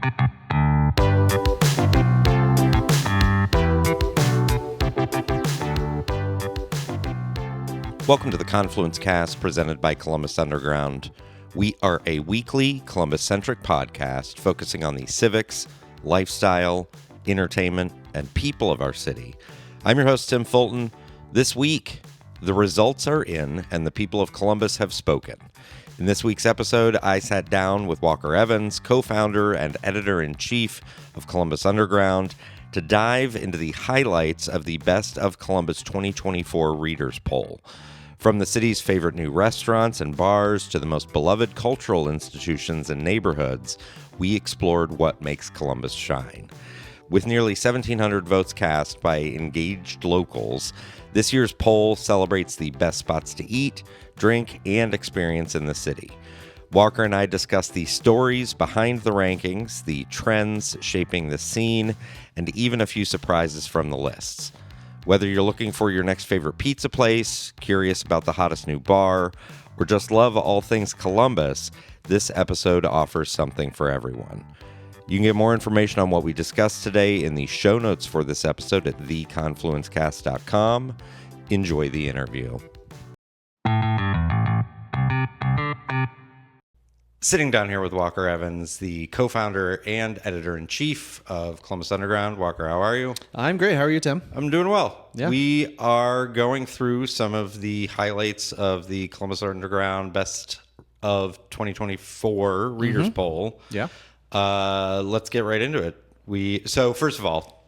Welcome to the Confluence cast presented by Columbus Underground. We are a weekly Columbus-centric podcast focusing on the civics, lifestyle, entertainment, and people of our city. I'm your host, Tim Fulton. This week, the results are in and the people of Columbus have spoken. In this week's episode, I sat down with Walker Evans, co-founder and editor-in-chief of Columbus Underground, to dive into the highlights of the Best of Columbus 2024 Readers Poll. From the city's favorite new restaurants and bars to the most beloved cultural institutions and neighborhoods, we explored what makes Columbus shine. With nearly 1,700 votes cast by engaged locals, this year's poll celebrates the best spots to eat, drink, and experience in the city. Walker and I discussed the stories behind the rankings, the trends shaping the scene, and even a few surprises from the lists. Whether you're looking for your next favorite pizza place, curious about the hottest new bar, or just love all things Columbus, this episode offers something for everyone. You can get more information on what we discussed today in the show notes for this episode at theconfluencecast.com. Enjoy the interview. Sitting down here with Walker Evans, the co-founder and editor-in-chief of Columbus Underground. Walker, how are you? I'm great. How are you, Tim? I'm doing well. Yeah. We are going through some of the highlights of the Columbus Underground Best of 2024 Readers Poll. Yeah. Let's get right into it. So first of all,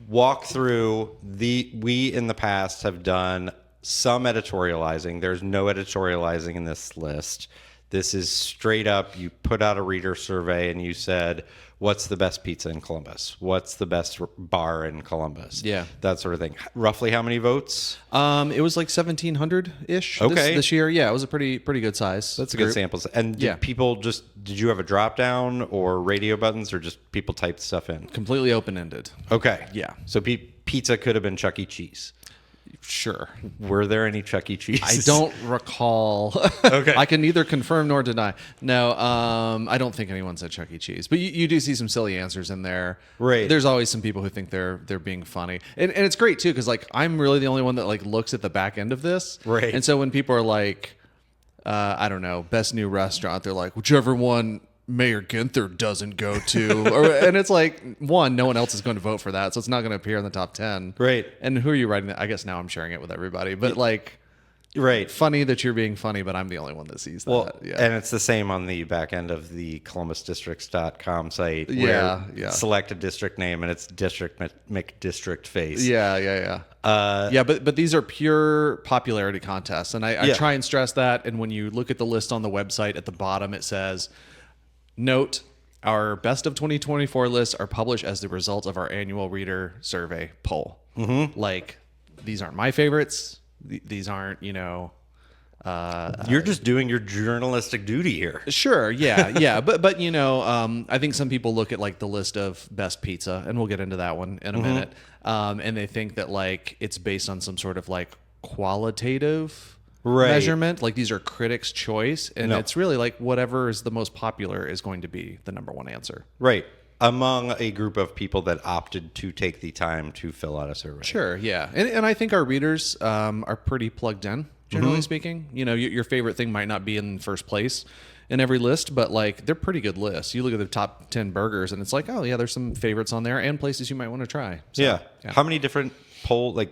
walk through we in the past have done some editorializing. There's no editorializing in this list. This is straight up, you put out a reader survey and you said, what's the best pizza in Columbus? What's the best bar in Columbus? Yeah. That sort of thing. Roughly how many votes? It was like 1,700-ish this year. Yeah, it was a pretty good size. That's a good sample. And did you have a drop down or radio buttons or just people typed stuff in? Completely open-ended. Okay. Yeah. So pizza could have been Chuck E. Cheese. Sure. Were there any Chuck E. Cheese? I don't recall. Okay. I can neither confirm nor deny. No, I don't think anyone said Chuck E. Cheese. But you do see some silly answers in there. Right. There's always some people who think they're being funny. And it's great, too, because like I'm really the only one that like looks at the back end of this. Right. And so when people are like, I don't know, best new restaurant, they're like, whichever one Mayor Ginther doesn't go to. And it's like, one, no one else is going to vote for that, so it's not going to appear in the top 10. Right. And who are you writing that? I guess now I'm sharing it with everybody. But like, right. Funny that you're being funny, but I'm the only one that sees that. Well, yeah. and it's the same on the back end of the columbusdistricts.com site. Yeah, where select a district name and it's district McDistrict face. Yeah. But these are pure popularity contests. And I try and stress that. And when you look at the list on the website, at the bottom it says, note, our Best of 2024 lists are published as the result of our annual reader survey poll. Mm-hmm. Like, these aren't my favorites. These aren't, you're just doing your journalistic duty here. Sure, yeah. But I think some people look at like the list of best pizza, and we'll get into that one in a minute, and they think that like it's based on some sort of like qualitative measurement. Like these are critics' choice, and it's really like whatever is the most popular is going to be the number one answer. Right. Among a group of people that opted to take the time to fill out a survey. Sure, yeah. And I think our readers are pretty plugged in, generally speaking. Your favorite thing might not be in first place in every list, but like they're pretty good lists. You look at the top 10 burgers and it's like, oh yeah, there's some favorites on there and places you might want to try. So, yeah. How many different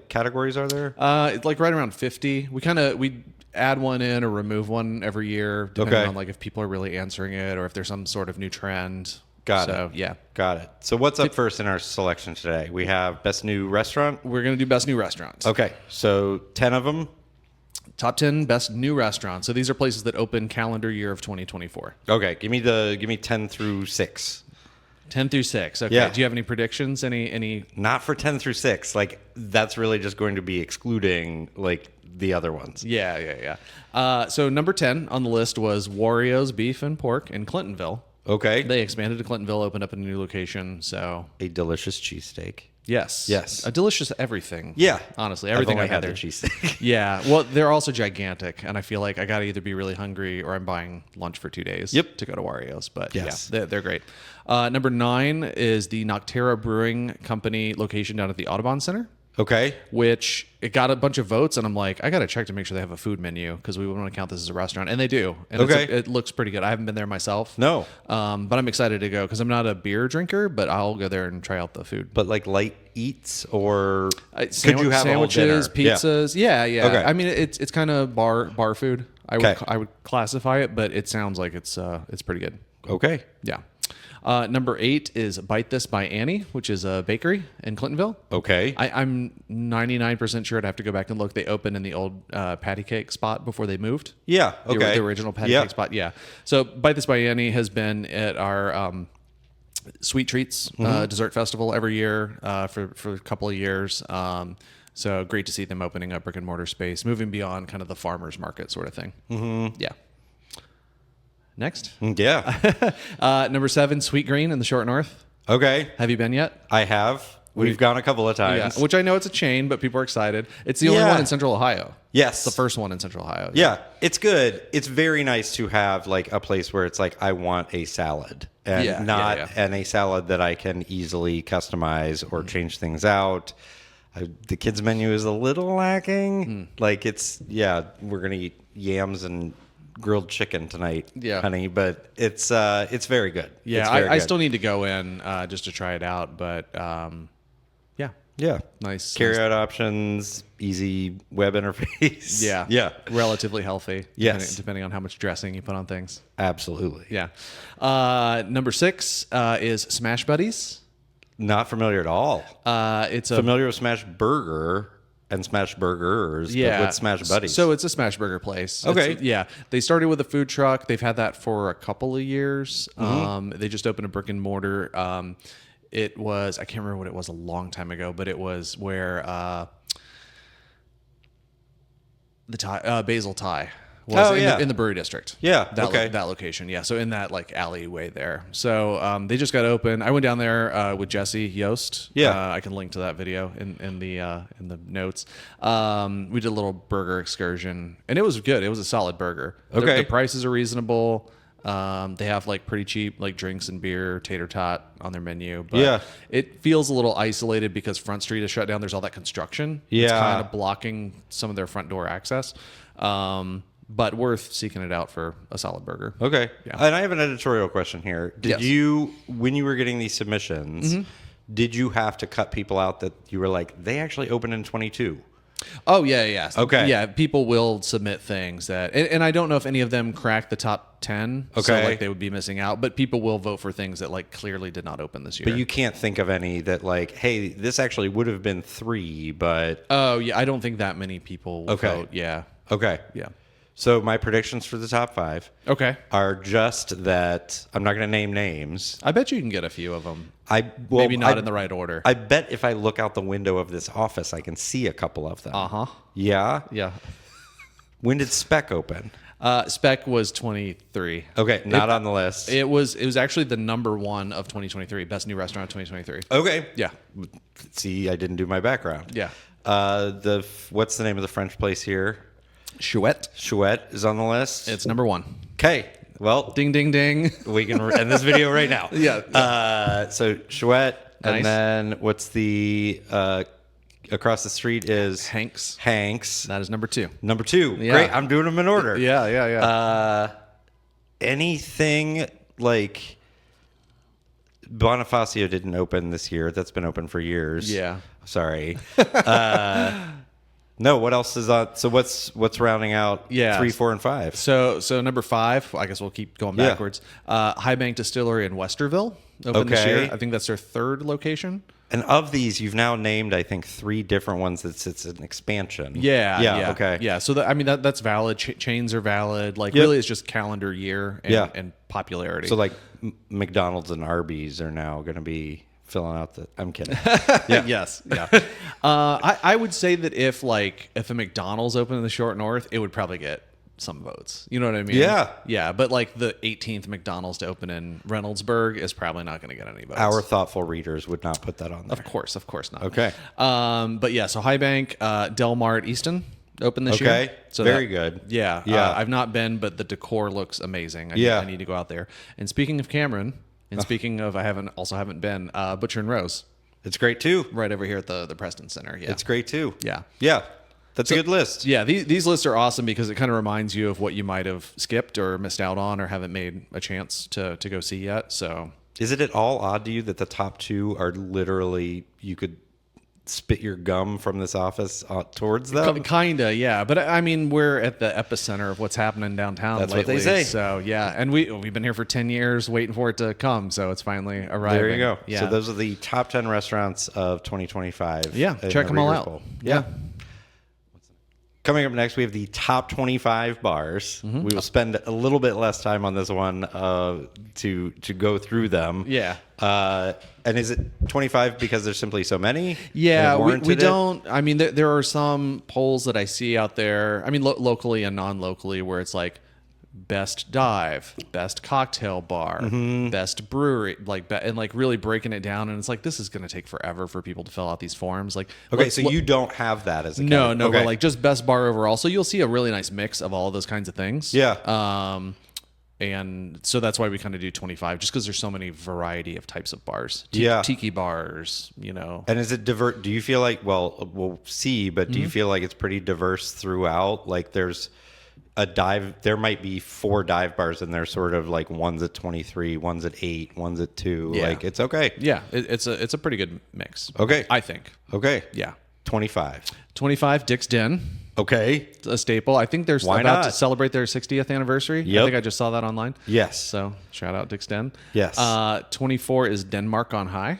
categories are there? It's like right around 50. We add one in or remove one every year, depending on like if people are really answering it or if there's some sort of new trend. Got it. So what's up first in our selection today? We have Best New Restaurant. We're going to do Best New Restaurants. Okay. So 10 of them. Top 10 Best New Restaurants. So these are places that open calendar year of 2024. Okay. Give me 10 through 6. 10 through 6. Okay. Yeah. Do you have any predictions? Any? Not for 10 through 6. Like that's really just going to be excluding like the other ones. Yeah. So number 10 on the list was Wario's Beef and Pork in Clintonville. Okay. They expanded to Clintonville, opened up a new location. So a delicious cheesesteak. Yes. Yes. A delicious everything. Yeah. Honestly, everything I've I've only had had there. the cheesesteak. Yeah. Well, they're also gigantic, and I feel like I got to either be really hungry or I'm buying lunch for 2 days to go to Wario's. But Yes. yeah, they're great. Number 9 is the Noctera Brewing Company location down at the Audubon Center. Okay. Which it got a bunch of votes, and I'm like, I got to check to make sure they have a food menu because we want to count this as a restaurant, and they do. And it looks pretty good. I haven't been there myself. No. But I'm excited to go because I'm not a beer drinker, but I'll go there and try out the food. But like light eats, or could you have sandwiches, pizzas? Yeah. Okay. I mean, it's kind of bar food. I would classify it, but it sounds like it's pretty good. Okay. Yeah. Number 8 is Bite This by Annie, which is a bakery in Clintonville. Okay. I'm 99% sure I'd have to go back and look. They opened in the old patty cake spot before they moved. Yeah. Okay. The original patty cake spot. Yeah. So Bite This by Annie has been at our Sweet Treats dessert festival every year for a couple of years. So great to see them opening up brick and mortar space, moving beyond kind of the farmer's market sort of thing. Mm-hmm. Yeah. Next. Yeah. Number 7, Sweet Green in the Short North. Okay. Have you been yet? I have. We've gone a couple of times. Yeah, which I know it's a chain, but people are excited. It's the only one in Central Ohio. Yes. It's the first one in Central Ohio. Yeah. It's good. It's very nice to have like a place where it's like, I want a salad and and a salad that I can easily customize or change things out. The kids menu is a little lacking. Like we're going to eat yams and grilled chicken tonight, honey, but it's very good. Yeah, I still need to go in just to try it out, but yeah, nice carry out options, easy web interface. Yeah, relatively healthy. Yes, depending on how much dressing you put on things. Absolutely. Yeah. Number 6 is Smash Buddies. Not familiar at all. It's familiar with Smash Burger and Smash Burgers, but with Smash Buddies. So it's a Smash Burger place. Okay. They started with a food truck. They've had that for a couple of years. They just opened a brick and mortar. It was, I can't remember what it was a long time ago, but it was where the Basil Thai was in the brewery district. Yeah. That location. Yeah. So in that like alleyway there. So they just got open. I went down there with Jesse Yost. Yeah. I can link to that video in the notes. We did a little burger excursion, and it was good. It was a solid burger. Okay. The prices are reasonable. They have like pretty cheap like drinks and beer, tater tot on their menu. But it feels a little isolated because Front Street is shut down. There's all that construction. Yeah. It's kind of blocking some of their front door access. But worth seeking it out for a solid burger. Okay. Yeah. And I have an editorial question here. Did you, when you were getting these submissions, did you have to cut people out that you were like, they actually opened in 22? Oh, yeah. Okay. Yeah, people will submit things that, and I don't know if any of them crack the top 10. Okay. So like they would be missing out, but people will vote for things that like clearly did not open this year. But you can't think of any that like, hey, this actually would have been 3, but. Oh, yeah. I don't think that many people will vote. Yeah. Okay. Yeah. So my predictions for the top 5 are just that I'm not going to name names. I bet you can get a few of them. Maybe not in the right order. I bet if I look out the window of this office, I can see a couple of them. Yeah? Yeah. When did Spec open? Spec was 23. Okay, not on the list. It was actually the number 1 of 2023, best new restaurant of 2023. Okay. Yeah. See, I didn't do my background. Yeah. What's the name of the French place here? Chouette is on the list. It's number 1. Okay. Well, ding, ding, ding. We can end this video right now. Yeah. So Chouette, nice. And then what's the across the street is Hank's. That is number 2. Number 2. Yeah. Great. I'm doing them in order. Yeah. Anything like Bonifacio didn't open this year. That's been open for years. Yeah. Sorry. No, what else is on? So what's rounding out 3, 4, and 5? So number 5, I guess we'll keep going backwards. High Bank Distillery in Westerville opened this year. I think that's their 3rd location. And of these, you've now named, I think, 3 different ones that it's an expansion. Yeah. Okay. Yeah. So that's valid. Chains are valid. Like really, it's just calendar year and popularity. So like McDonald's and Arby's are now going to be filling out the. I'm kidding. Yes. Yeah. I would say that if a McDonald's opened in the Short North, it would probably get some votes. You know what I mean? Yeah. Yeah, but like the 18th McDonald's to open in Reynoldsburg is probably not going to get any votes. Our thoughtful readers would not put that on there. Of course not. Okay. But yeah, so High Bank, Del Mar at Easton opened this year. Okay. So very good. Yeah. Yeah. I've not been, but the decor looks amazing. I need to go out there. And speaking of Cameron, and speaking of I haven't been, Butcher and Rose. It's great too. Right over here at the Preston Center. Yeah. It's great too. Yeah. Yeah. That's a good list. Yeah, these lists are awesome because it kind of reminds you of what you might have skipped or missed out on or haven't made a chance to go see yet. So, is it at all odd to you that the top two are literally, you could spit your gum from this office towards them? Kinda, yeah. But I mean, we're at the epicenter of what's happening downtown. That's lately, what they say. So yeah, and we've been here for 10 years waiting for it to come. So it's finally arriving. There you go. Yeah. So those are the top 10 restaurants of 2025. Yeah, check them all out. Yeah. Coming up next, we have the top 25 bars. We will spend a little bit less time on this one to go through them. Yeah. And is it 25 because there's simply so many? Yeah, we don't. I mean, there are some polls that I see out there. I mean, locally and non-locally, where it's like best dive, best cocktail bar, best brewery, and really breaking it down. And it's like, this is going to take forever for people to fill out these forms. Like, okay, so you don't have that as a no, category. but like just best bar overall. So you'll see a really nice mix of all of those kinds of things. Yeah. And so that's why we kind of do 25, just because there's so many variety of types of bars. Tiki bars, And is it diverse? Do you feel like, well, we'll see, but do you feel like it's pretty diverse throughout? Like there's there might be 4 dive bars and they're sort of like one's at 23, one's at 8, one's at 2. Yeah. Like it's okay. Yeah, it's a pretty good mix. Okay. I think. Okay. Yeah. 25. 25, Dick's Den. Okay. It's a staple. I think they're about to celebrate their 60th anniversary. Yep. I think I just saw that online. Yes. So shout out Dick's Den. Yes. 24 is Denmark on High.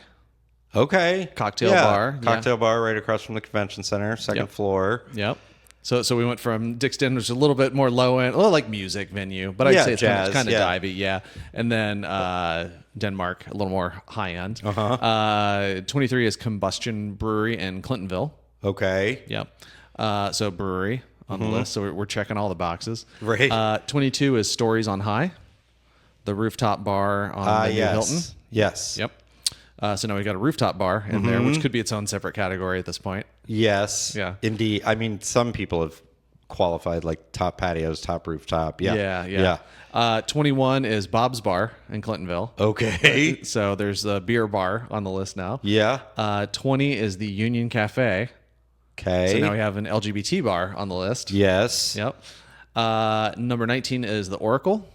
Okay. Cocktail bar. Cocktail bar right across from the convention center, second floor. Yep. So we went from Dick's Den, which is a little bit more low end, a little like music venue, but I'd say it's jazz, kind of divey, yeah. And then Denmark, a little more high end. 23 is Combustion Brewery in Clintonville. Okay. Yep. So brewery on the list. So we're checking all the boxes. Right. 22 is Stories on High, the rooftop bar on the new Hilton. Yes. Yep. So now we got a rooftop bar in there, which could be its own separate category at this point. Yes. Yeah. Indeed. I mean, some people have qualified like top patios, top rooftop. Yeah. 21 is Bob's Bar in Clintonville. Okay. So there's a beer bar on the list now. Yeah. 20 is the Union Cafe. Okay. So now we have an LGBT bar on the list. Yes. Yep. Number 19 is the Oracle,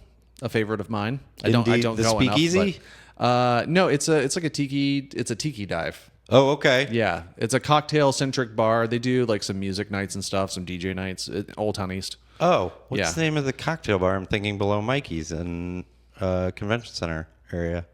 a favorite of mine. I don't the go Speakeasy? enough. But, no, it's like a tiki. It's a tiki dive. Oh, okay. Yeah, it's a cocktail centric bar. They do like some music nights and stuff, some DJ nights at Old Town East. Oh, what's Yeah. the name of the cocktail bar? I'm thinking below Mikey's in Convention Center area.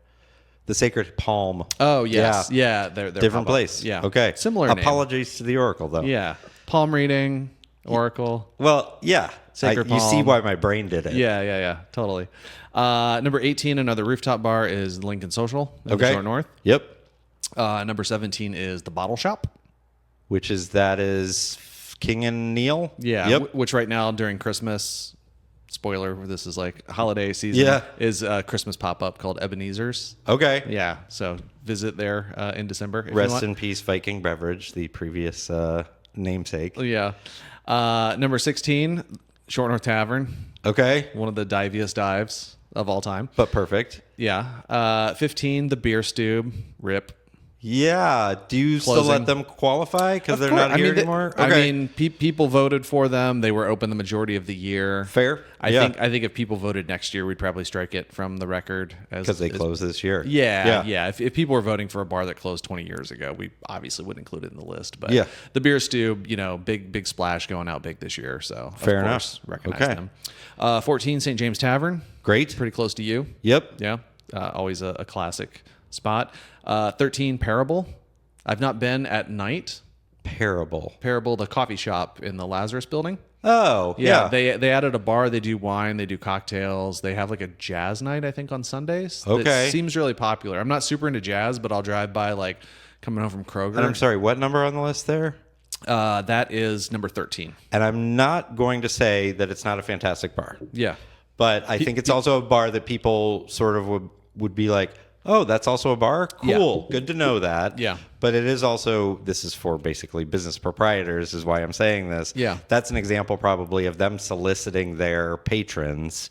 The Sacred Palm. Oh yes, yeah, they're different place. Yeah, Okay. similar name. Apologies to the Oracle, though. Yeah, palm reading, Oracle. Well, yeah. Sacred You see Palm. why my brain did it. Yeah, totally. Number 18, another rooftop bar is Lincoln Social in the Okay. Short North. Yep. Number 17 is the Bottle Shop. That is King and Neil. Yeah, Yep. which right now during Christmas, spoiler, this is like holiday season. Yeah. Is a Christmas pop up called Ebenezer's. Okay. Yeah, so visit there in December. If you Rest want. in peace, Viking Beverage, the previous namesake. Yeah. Number 16, Short North Tavern, Okay. one of the diviest dives of all time. But perfect. Yeah. 15, the Beer Stube, RIP. Yeah. Do you still Closing. let them qualify because they're Of course. not here anymore? I mean, people voted for them. They were open the majority of the year. Fair. I think if people voted next year, we'd probably strike it from the record because they closed this year. Yeah. If people were voting for a bar that closed 20 years ago, we obviously wouldn't include it in the list. But Yeah. the Beer Stew, big splash going out big this year. So Fair of enough. course, recognize Okay. them. 14, St. James Tavern. Great. Pretty close to you. Yep. Yeah. Always a classic spot. 13, Parable. I've not been at night. Parable, the coffee shop in the Lazarus building. Oh, yeah. They added a bar. They do wine. They do cocktails. They have like a jazz night, I think, on Sundays. Okay. It seems really popular. I'm not super into jazz, but I'll drive by like coming home from Kroger. And I'm sorry, what number on the list there? That is number 13. And I'm not going to say that it's not a fantastic bar. Yeah. But I think it's also a bar that people sort of would be like, oh, that's also a bar? Cool. Yeah. Good to know that. Yeah. But it is also, this is for basically business proprietors is why I'm saying this. Yeah. That's an example probably of them soliciting their patrons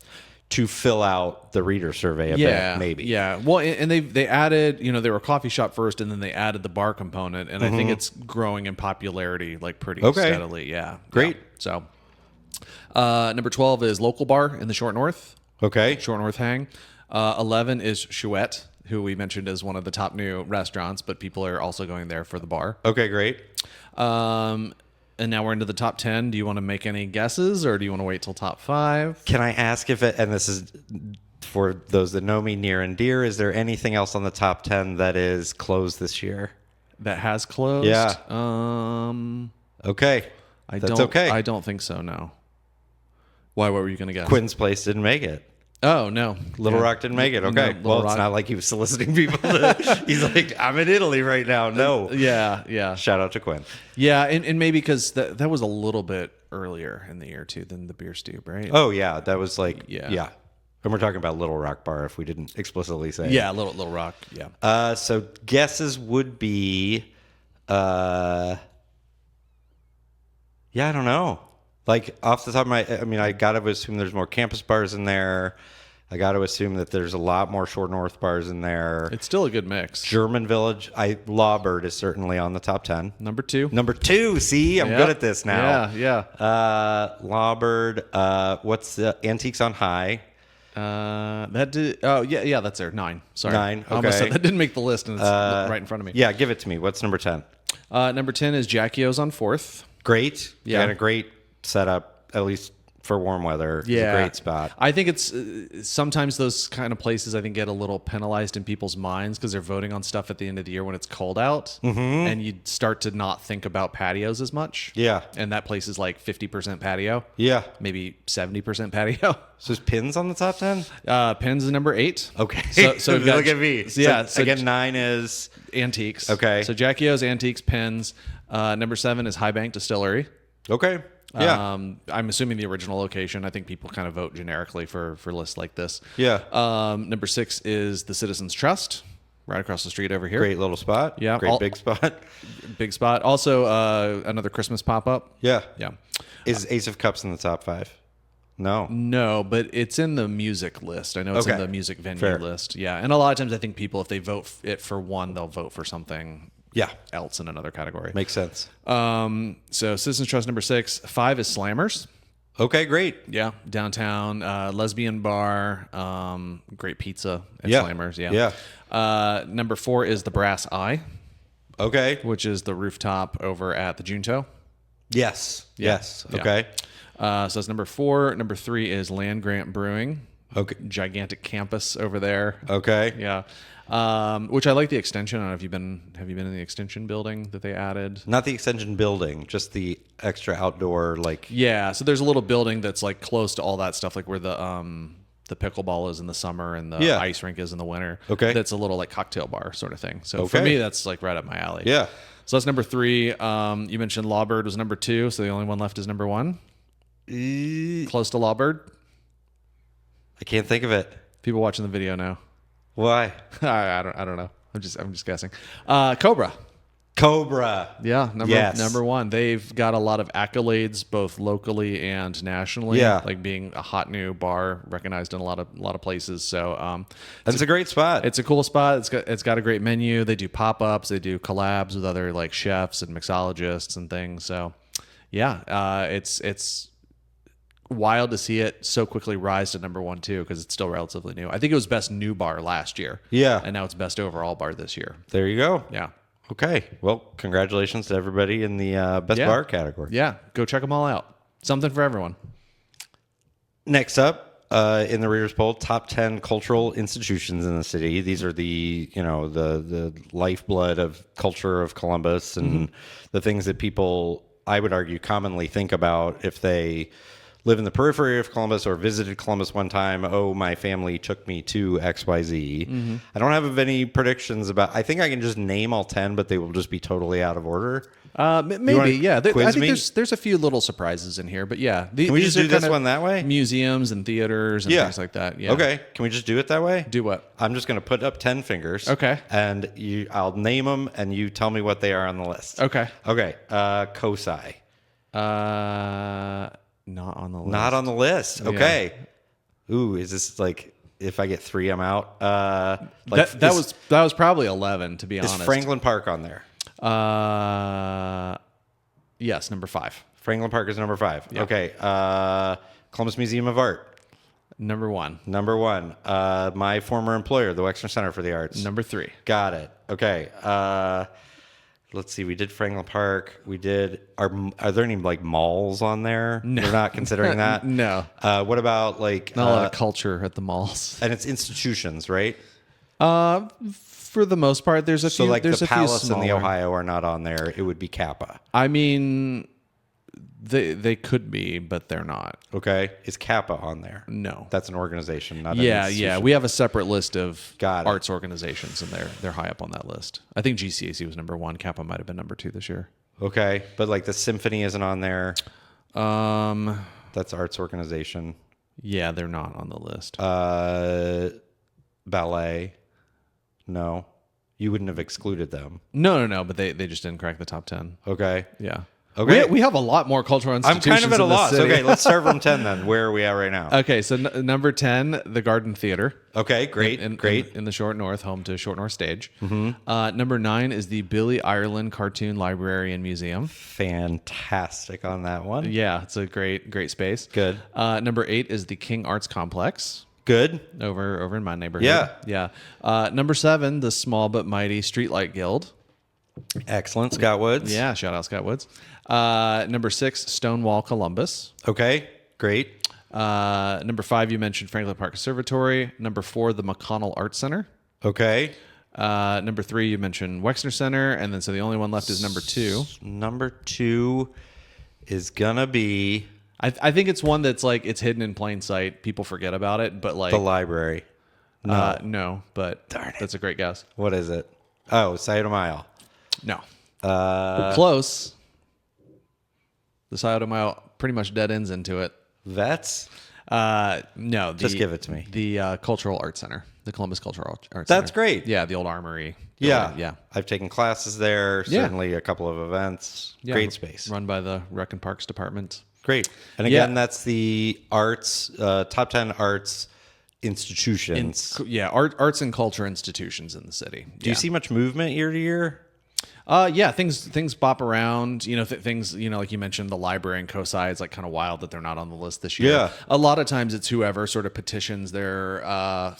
to fill out the reader survey a bit, maybe. Yeah. Well, and they added, they were a coffee shop first, and then they added the bar component, and I think it's growing in popularity like pretty steadily. Yeah. Great. Yeah. So number 12 is Local Bar in the Short North. Okay. Short North Hang. 11 is Chouette, who we mentioned as one of the top new restaurants, but people are also going there for the bar. Okay, great. And now we're into the top 10. Do you want to make any guesses, or do you want to wait till top 5? Can I ask if it, and this is for those that know me near and dear, is there anything else on the top 10 that is closed this year? That has closed? Yeah. Okay. That's okay. I don't think so, no. Why? What were you going to guess? Quinn's Place didn't make it. Oh, no. Little Rock didn't make it. Okay. No, well, it's not like he was soliciting people. He's like, I'm in Italy right now. No. Yeah. Shout out to Quinn. Yeah, and maybe because that was a little bit earlier in the year, too, than the Beer Stew, right? Oh, yeah. That was like, yeah. And we're talking about Little Rock Bar if we didn't explicitly say. Yeah, Little Rock, yeah. So guesses would be, I don't know. Like off the top of I got to assume there's more campus bars in there. I got to assume that there's a lot more Short North bars in there. It's still a good mix. German Village, Lawbird is certainly on the top 10. Number 2. See, I'm good at this now. Yeah. Lawbird, what's the Antiques on High? That did. Oh, yeah, that's there. 9. Sorry. 9. Okay. I almost said that didn't make the list, and it's right in front of me. Yeah, give it to me. What's number 10? Number 10 is Jackie-O's on 4th. Great. Yeah. And a great setup, at least for warm weather. Yeah. It's a great spot. I think it's sometimes those kind of places I think get a little penalized in people's minds because they're voting on stuff at the end of the year when it's cold out, and you start to not think about patios as much. Yeah. And that place is like 50% patio. Yeah. Maybe 70% patio. So is Pins on the top 10? Pins is number 8. Okay. So look at me. So again, 9 is Antiques. Okay. So Jackie-O's, Antiques, Pins. Number 7 is High Bank Distillery. Okay. Yeah. I'm assuming the original location. I think people kind of vote generically for lists like this. Yeah. Number 6 is the Citizens Trust, right across the street over here. Great little spot. Yeah. Great big spot. Big spot. Also, another Christmas pop-up. Yeah. Yeah. Is Ace of Cups in the top 5? No, but it's in the music list. I know it's in the music venue list. Yeah. And a lot of times I think people, if they vote it for one, they'll vote for something else in another category. Makes sense. So Citizens Trust number 6. 5 is Slammers. Okay, great. Yeah, downtown, lesbian bar, great pizza at Slammers. Yeah. Number 4 is the Brass Eye. Okay. Which is the rooftop over at the Junto. Yes. Yes. Okay. So that's number 4. Number 3 is Land Grant Brewing. Okay. Gigantic campus over there. Okay. Yeah. Which I like the extension. I don't know if have you been in the extension building that they added? Not the extension building, just the extra outdoor Yeah, so there's a little building that's like close to all that stuff, like where the pickleball is in the summer and the ice rink is in the winter. Okay. That's a little like cocktail bar sort of thing. So for me, that's like right up my alley. Yeah. So that's number 3. You mentioned Lawbird was number 2, so the only one left is number 1. Close to Lawbird. I can't think of it. People watching the video now. Why? I don't know. I'm just guessing. Cobra. Yeah, number 1. They've got a lot of accolades both locally and nationally. Yeah. Like being a hot new bar recognized in a lot of places. So it's a great spot. It's a cool spot. It's got a great menu. They do pop-ups, they do collabs with other like chefs and mixologists and things. So yeah, it's wild to see it so quickly rise to number 1 too, because it's still relatively new. I think it was best new bar last year. Yeah. And now it's best overall bar this year. There you go. Yeah. Okay. Well, congratulations to everybody in the best bar category. Yeah. Go check them all out. Something for everyone. Next up, in the Reader's Poll, top 10 cultural institutions in the city. These are the lifeblood of culture of Columbus and the things that people, I would argue, commonly think about if they live in the periphery of Columbus or visited Columbus one time. Oh, my family took me to XYZ. Mm-hmm. I don't have any predictions about. I think I can just name all 10, but they will just be totally out of order. Maybe, yeah. I think me? there's a few little surprises in here, but yeah. Can we just do this one that way? Museums and theaters and things like that. Yeah. Okay. Can we just do it that way? Do what? I'm just going to put up 10 fingers. Okay. And I'll name them, and you tell me what they are on the list. Okay. Okay. COSI. Not on the list. Not on the list. Okay. Yeah. Ooh, is this like if I get 3, I'm out? That was probably 11, to be honest. Is Franklin Park on there? Yes, number 5. Franklin Park is number 5. Yeah. Okay. Columbus Museum of Art. Number 1. Number 1. My former employer, the Wexner Center for the Arts. Number 3. Got it. Okay. Let's see. We did Franklin Park. We did. Are there any like malls on there? No. We're not considering that. No. What about like not a lot of culture at the malls? And it's institutions, right? For the most part, there's a few. So like there's the a few Palace and the smaller. Ohio are not on there. It would be Kappa. I mean, they could be, but they're not. Okay. Is Kappa on there? No. That's an organization, not an Yeah. institution. We have a separate list of Got it. arts organizations, and they're high up on that list. I think GCAC was number 1. Kappa might have been number 2 this year. Okay. But like the symphony isn't on there. That's arts organization. Yeah, they're not on the list. Ballet. No. You wouldn't have excluded them. No, but they just didn't crack the top 10. Okay. Yeah. Okay. We have a lot more cultural I'm institutions. kind of at a in the loss. city. Okay, let's start from 10 then. Where are we at right now? Okay, so number 10, the Garden Theater. Okay, great. Great. In the Short North, home to Short North Stage. Mm-hmm. Number 9 is the Billy Ireland Cartoon Library and Museum. Fantastic on that one. Yeah, it's a great space. Good. Number 8 is the King Arts Complex. Good. Over in my neighborhood. Yeah. Number 7, the Small But Mighty Streetlight Guild. Excellent. Scott Woods. Yeah, shout out Scott Woods. Number 6, Stonewall Columbus. Okay, great. Number 5, you mentioned Franklin Park Conservatory. Number 4, the McConnell Art Center. Okay. Number 3, you mentioned Wexner Center, and then so the only one left is number 2. Number 2 is gonna be I think it's one that's like it's hidden in plain sight. People forget about it, but like the library. No, but darn it. That's a great guess. What is it? Oh, Scioto Mile. No. Close. The Scioto Mile pretty much dead ends into it. Vets? No. Just give it to me. The Cultural Arts Center. The Columbus Cultural Arts Center. That's great. Yeah, the old armory. Yeah. I've taken classes there. Yeah. Certainly a couple of events. Yeah, Great space. Run by the Rec and Parks Department. Great. And again, that's the arts, top 10 arts institutions. Arts and culture institutions in the city. Do you see much movement year to year? Yeah, things bop around. Things. Like you mentioned, the library and COSI. It's like kind of wild that they're not on the list this year. Yeah. A lot of times it's whoever sort of petitions their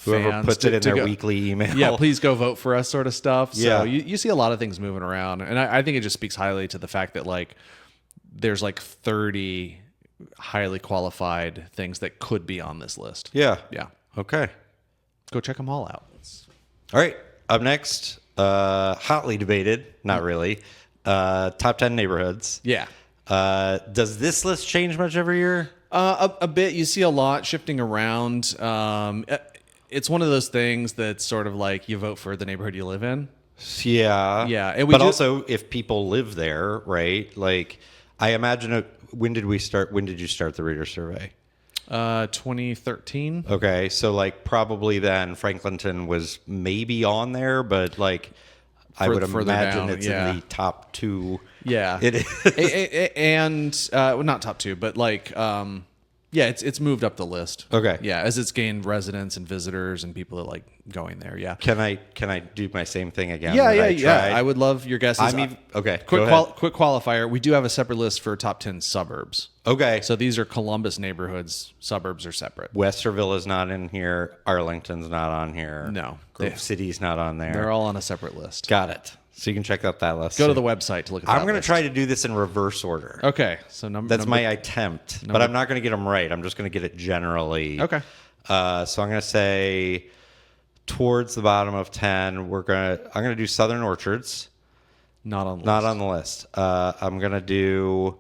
Whoever fans puts it in to their go, weekly email. Yeah, please go vote for us, sort of stuff. So Yeah. you see a lot of things moving around, and I think it just speaks highly to the fact that like there's like 30 highly qualified things that could be on this list. Yeah. Yeah. Okay. Go check them all out. All right. Up next, hotly debated, not really, top 10 neighborhoods. Yeah. Does this list change much every year? A bit. You see a lot shifting around. It's one of those things that's sort of like you vote for the neighborhood you live in. Yeah. Yeah. And but also, if people live there, right? Like, I imagine, when did you start the reader survey? 2013. Okay, so like probably then Franklinton was maybe on there, but like I would imagine down, it's in the top 2. Yeah, it is. And well, not top 2, but like yeah, it's moved up the list. Okay, yeah, as it's gained residents and visitors and people that like going there. Yeah. Can I do my same thing again? Yeah. I would love your guesses. Okay. Quick qualifier. We do have a separate list for top 10 suburbs. Okay. So these are Columbus neighborhoods. Suburbs are separate. Westerville is not in here. Arlington's not on here. No. Grove City's not on there. They're all on a separate list. Got it. So you can check out that list. Go to the website to look at that I'm going to list. try to do this in reverse order. Okay. So That's my attempt, but I'm not going to get them right. I'm just going to get it generally. Okay. So I'm going to say towards the bottom of 10, I'm going to do Southern Orchards. Not on the Not list. on the list. I'm going to do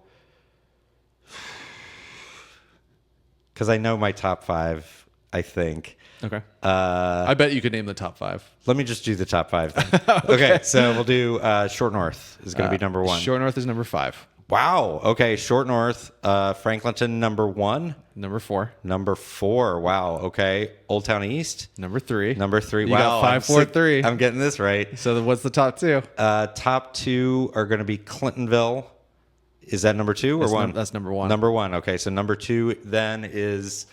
because I know my top 5, I think. Okay. I bet you could name the top 5. Let me just do the top 5 then. Okay, so we'll do Short North is going to be number 1. Short North is number 5. Wow. Okay, Short North. Franklinton, number 1. Number 4. Number 4. Wow. Okay. Old Town East. Number 3. Number 3. You Wow. got 5, 4, 3. I'm getting this right. So what's the top 2? Top 2 are going to be Clintonville. Is that number 2 or 1? That's number 1. Number 1. Okay, so number 2 then is...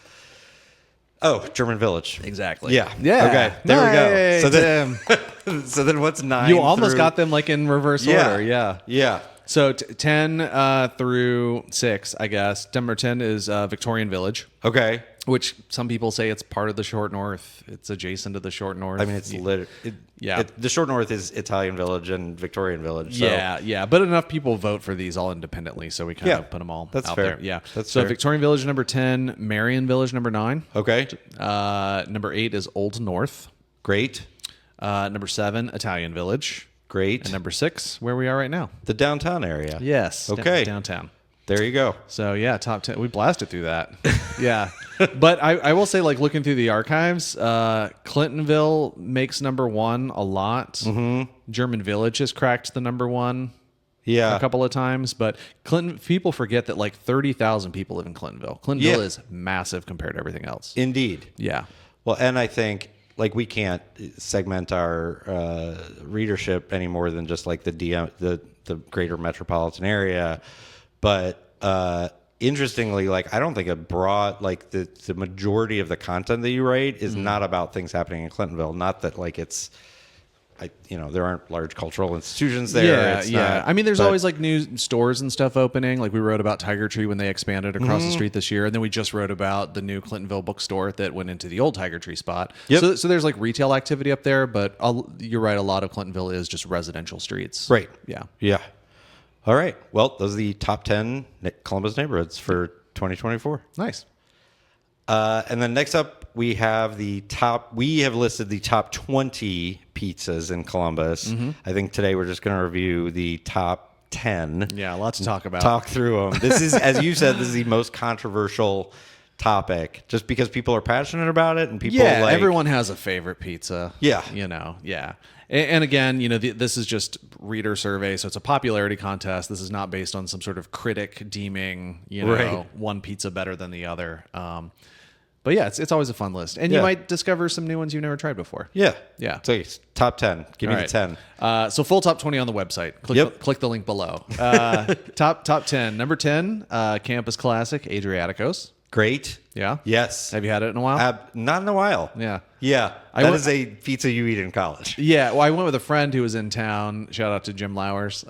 Oh, German Village. Exactly. Yeah. Yeah. Okay. There we go. So Tim. so then what's 9? You almost got them like in reverse order. Yeah. Yeah. So 10 through 6, I guess. Number 10 is Victorian Village. Okay. Which some people say it's part of the Short North. It's adjacent to the Short North. I mean, it's the Short North is Italian Village and Victorian Village. So. Yeah. But enough people vote for these all independently, so we kind of put them all out fair. there. Yeah. That's so fair. Victorian Village number 10, Marion Village number 9. Okay. Number 8 is Old North. Great. Number 7, Italian Village. Great. And number 6, where we are right now. The downtown area. Yes. Okay. Downtown. There you go. So yeah, top 10. We blasted through that. Yeah. But I will say, like, looking through the archives, Clintonville makes number 1 a lot. Mm-hmm. German Village has cracked the number 1 a couple of times. But people forget that like 30,000 people live in Clintonville. Clintonville is massive compared to everything else. Indeed. Yeah. Well, and I think like we can't segment our readership any more than just like the greater metropolitan area. But interestingly, like I don't think the majority of the content that you write is not about things happening in Clintonville. Not that like it's, there aren't large cultural institutions there. Yeah. I mean, there's always like new stores and stuff opening. Like we wrote about Tiger Tree when they expanded across the street this year, and then we just wrote about the new Clintonville bookstore that went into the old Tiger Tree spot. Yep. So there's like retail activity up there, but you're right. A lot of Clintonville is just residential streets. Right. Yeah. Yeah. All right. Well, those are the top 10 Columbus neighborhoods for 2024. Nice. And then next up, we have listed the top 20 pizzas in Columbus. Mm-hmm. I think today we're just going to review the top 10. Yeah, lots to talk about. Talk through them. This is, as you said, this is the most controversial topic just because people are passionate about it and people everyone has a favorite pizza. Yeah. Yeah. And again, this is just reader survey, so it's a popularity contest. This is not based on some sort of critic deeming, one pizza better than the other. But yeah, it's always a fun list. And you might discover some new ones you've never tried before. Yeah. Yeah. So top 10. Give me the 10. So full top 20 on the website. Click the link below. Top 10. Number 10, Campus Classic, Adriaticos. Great. Yeah. Yes. Have you had it in a while? Not in a while. Yeah. Yeah. That is a pizza you eat in college. Yeah. Well, I went with a friend who was in town. Shout out to Jim Lowers.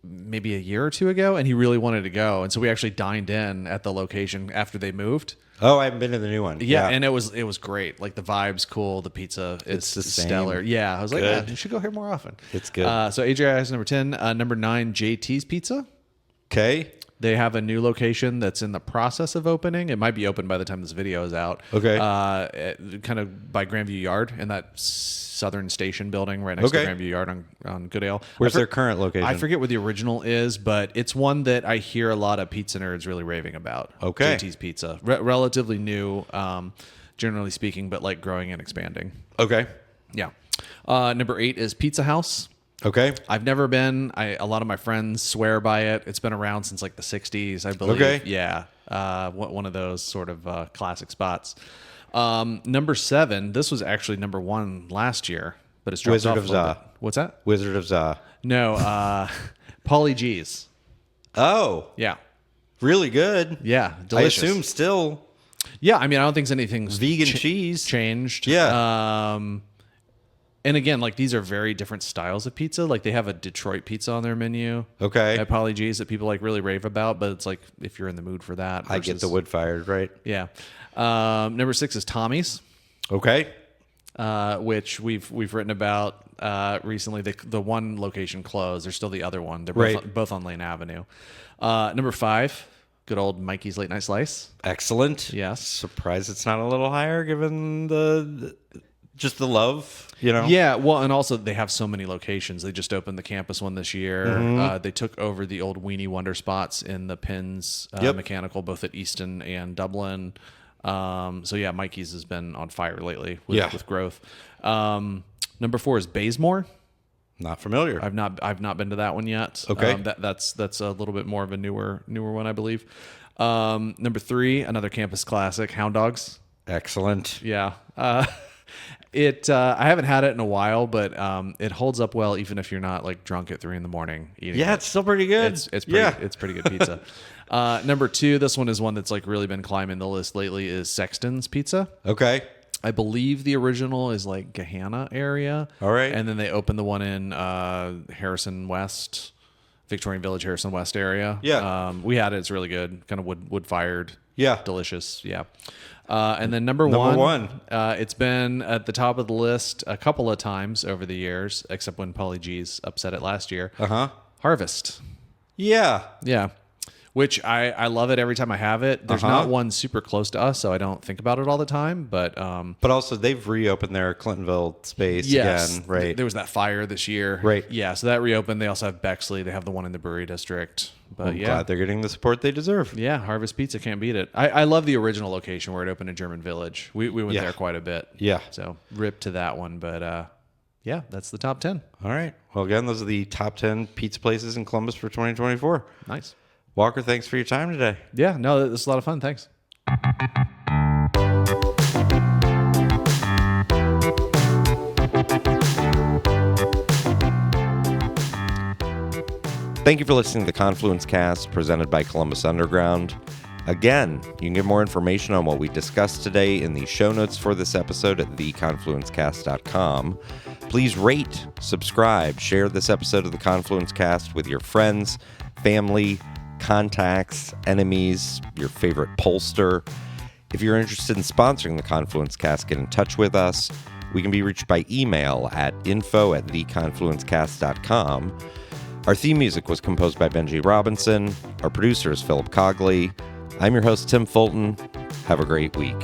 Maybe a year or two ago, and he really wanted to go, and so we actually dined in at the location after they moved. Oh, I haven't been to the new one. Yeah, and it was great. Like the vibe's cool, the pizza is stellar. Same. Yeah, I was like, you should go here more often. It's good. So Adriaticos is number 10. Number 9, JT's Pizza. Okay. They have a new location that's in the process of opening. It might be open by the time this video is out. Okay. Kind of by Grandview Yard in that Southern Station building right next to Grandview Yard on Goodale. Where's their current location? I forget where the original is, but it's one that I hear a lot of pizza nerds really raving about. Okay. JT's Pizza. Relatively new, generally speaking, but like growing and expanding. Okay. Yeah. Number 8 is Pizza House. Okay. I've never been. A lot of my friends swear by it. It's been around since like the 60s, I believe. Okay. Yeah. One of those sort of classic spots. Number 7, this was actually number 1 last year, but it's dropped Wizard off of a little Za. bit. What's that? Wizard of Za. No, Pauly G's. Oh. Yeah. Really good. Yeah. Delicious. I assume still. Yeah. I mean, I don't think anything's vegan cheese changed. Yeah. And again, like these are very different styles of pizza. Like they have a Detroit pizza on their menu. Okay. At Pauly G's that people like really rave about, but it's like if you're in the mood for that. I get the wood fired, right? Yeah. Number 6 is Tommy's. Okay. Which we've written about recently. The one location closed. There's still the other one. They're both on Lane Avenue. Number 5, good old Mikey's Late Night Slice. Excellent. Yes. Surprised it's not a little higher given the Just the love, you know? Yeah, well, and also they have so many locations. They just opened the campus one this year. They took over the old Weenie Wonder spots in the Pins Mechanical, both at Easton and Dublin. So yeah, Mikey's has been on fire lately with growth. Number 4 is Bazemore. Not familiar. I've not been to that one yet. Okay, that's a little bit more of a newer one, I believe. Number 3, another campus classic, Hound Dogs. Excellent. Yeah. I haven't had it in a while, but it holds up well even if you're not like drunk at 3 a.m. eating. Yeah, it's still pretty good. It's pretty good pizza. Number 2, this one is one that's like really been climbing the list lately, is Sexton's Pizza. Okay. I believe the original is like Gahanna area. All right. And then they opened the one in Harrison West, Victorian Village, Harrison West area. Yeah. We had it. It's really good. Kind of wood fired. Yeah. Delicious. Yeah. And then number one, it's been at the top of the list a couple of times over the years, except when Pauly G's upset it last year. Harvest. Yeah. Yeah. Which I love it every time I have it. There's not one super close to us, so I don't think about it all the time. But also they've reopened their Clintonville space again, right? There was that fire this year. Right. Yeah, so that reopened. They also have Bexley. They have the one in the Brewery District. But I'm glad they're getting the support they deserve. Yeah, Harvest Pizza can't beat it. I love the original location where it opened in German Village. We went there quite a bit. Yeah. So rip to that one. But yeah, that's the top 10. All right. Well, again, those are the top 10 pizza places in Columbus for 2024. Nice. Walker, thanks for your time today. Yeah, no, this was a lot of fun. Thanks. Thank you for listening to the Confluence Cast presented by Columbus Underground. Again, you can get more information on what we discussed today in the show notes for this episode at theconfluencecast.com. Please rate, subscribe, share this episode of the Confluence Cast with your friends, family, contacts, enemies, your favorite pollster. If you're interested in sponsoring the Confluence Cast, get in touch with us. We can be reached by email at info@theconfluencecast.com. Our theme music was composed by Benji Robinson. Our producer is Philip Cogley. I'm your host, Tim Fulton. Have a great week.